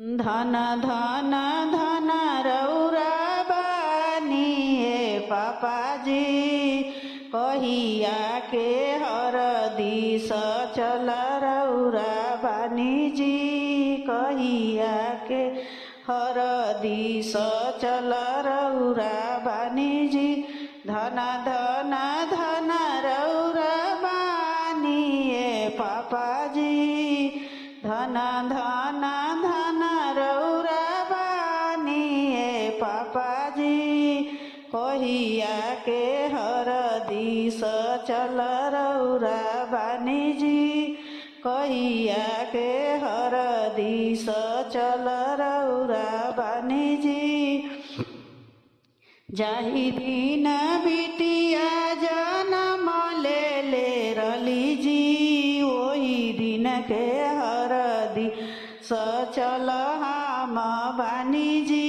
धन धन धन रौरा बानिए पापाजी कहिया के हरदिस चल रौरा बानीजी कहिया के हरदिस चल रौरा बानीजी धन धन धन रौरा बानिए पापाजी धन धन धन रौरा बानिए पापाजी कहिया के हरदिस चल रौरा बानीजी कहिया के हरदिस चल रौरा बानीजी जाहि दिन बिटिया जनम ले रलीजी ओही दिन के हरदिस चल हम बानीजी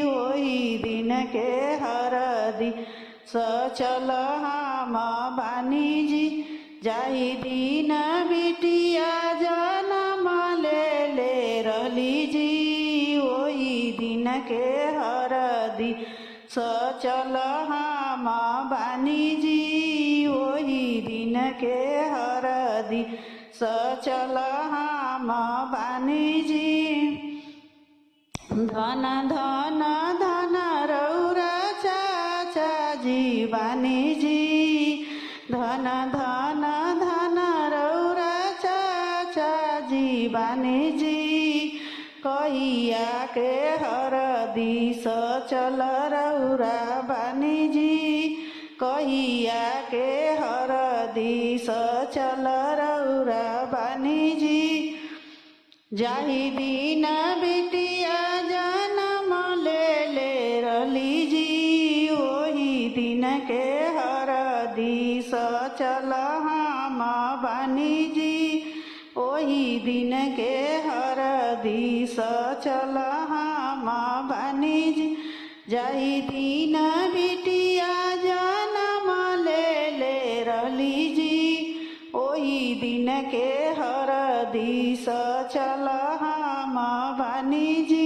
ओही दिन के हरदिस चल हम बानीजी जाहि दिन बिटिया जनम ले रलीजी ओही दिन के हरदिस चल हम बानीजी ओही दिन के हरदिस चल हम बानीजी धन धन धन रौरा चाचाजी बानीजी धन धन धन रौरा चाचाजी बानीजी कहिया के हरदिस चल रौरा बानीजी कहिया के हरदिस चल रौरा बानीजी जाहि दिन बिटिया जनम ले रलीजी ओही दिन के हरदिस चल हम बानीजी ओही दिन के हरदिस चल हम बानीजी जाहि दिन बिटिया जनम ले रलीजी ओही दिन के हरदिस चल हम बानीजी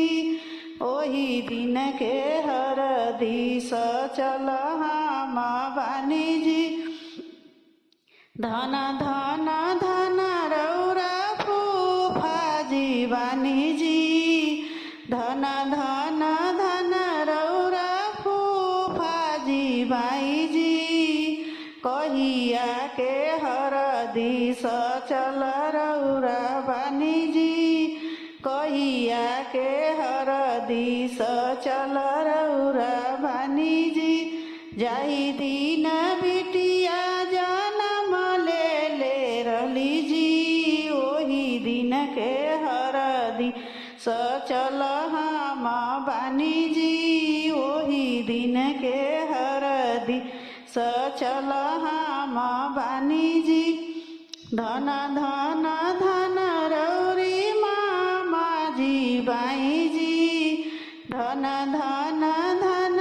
ओही दिन के हरदिस चल हम बानीजी धन धन धन रौरा फूफाजी बानीजी धन धन धन रौरा फूफाजी बाईजी कहिया के हरदिस चल रौरा बानीजी कहिया के हरदिस चल रौरा बानीजी जाहि दिन बिटिया जनम ले रलीजी ओही दिन के हरदिस चल हम बानीजी ओही दिन के हरदिस चल हम बानीजी धन धन धन रौरी मामाजी बाईजी धन धन धन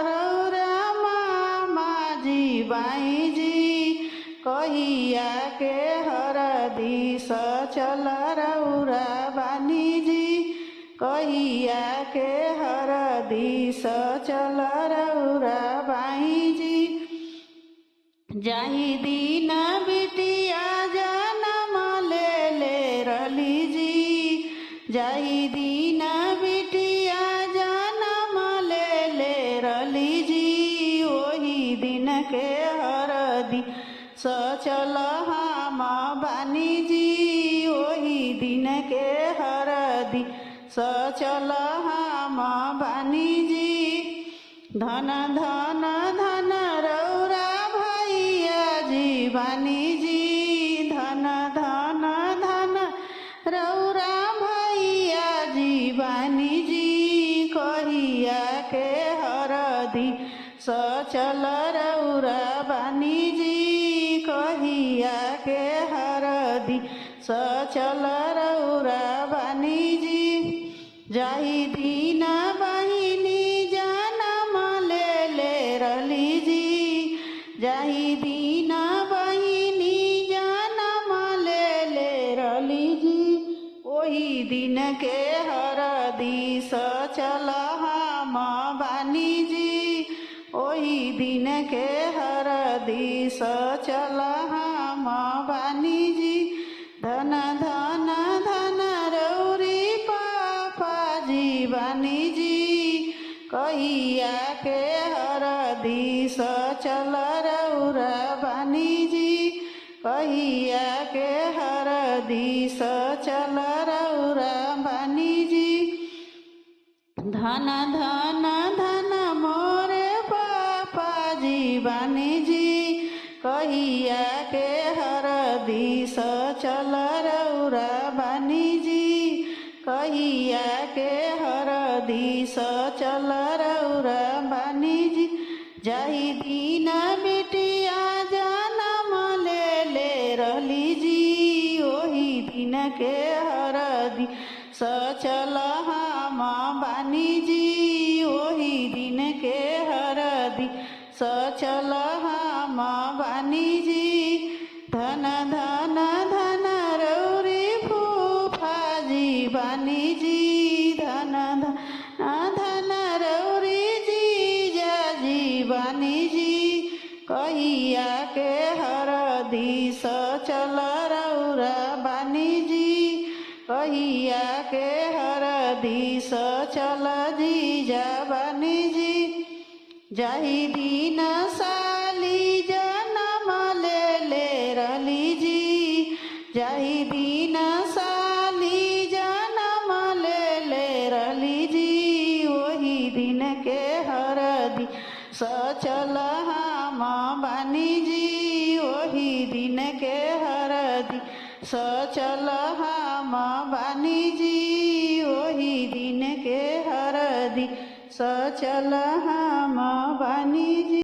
रौरा मामाजी बाईजी कहिया के हरदिस चल रौरा बानीजी कहिया के हरदिस चल रौरा बाईजी जाहि दिन बिटिया जनम ले रलीजी जाहि दिन बिटिया जनम ले रलीजी ओही दिन के हरदिस चल हम बानीजी ओही दिन के हरदिस चल हम बानीजी धन धन धन रौरा भैयाजी बानीजी धन धन धन रौरा भैयाजी बानीजी कहिया के हरदिस चल रौरा बानीजी कहिया के हरदिस चल रौरा बानीजी जाहि दिन बहिनी जनम ले रलीजी जाहि दिन बहिनी जनम ले रलीजी ओही दिन के हर सचल हम बानी जी ओही दिन के हरदी सचल हम बानी जी धन धन धन रौरी पापा जी बानी जी कहिया के हरदी सचल रौरा बानी जी कहिया के हरदी सचल रौरा बानी जी धन धन धन मोरे पापा जी बानी जी कहिया के हरदी सचल रौरा बानी जी कहिया के हरदी सचल रौरा बानी जी जाहि दिन बिटिया जनम ले रहली जी ओही दिन के हरदी सचल हम बानी जी ओही दिन के हरदी सचल हम बानी जी धन धन धन रौरी फूफा जी बानी जी धन धन धन रौरी जीजा जी बानी जी कहिया के हरदी सचल रौरा बानी जी कहिया के हरदी सचल जीजा बानी जी जाहि दिन साली जनम ले रहली जी जाहि दिन साली जनम ले रहली जी ओही दिन के हरदी सचल हम बानी जी ओही दिन के हरदी सचल हम बानी जी ओही दिन के हरदी सचल हम बानी जी।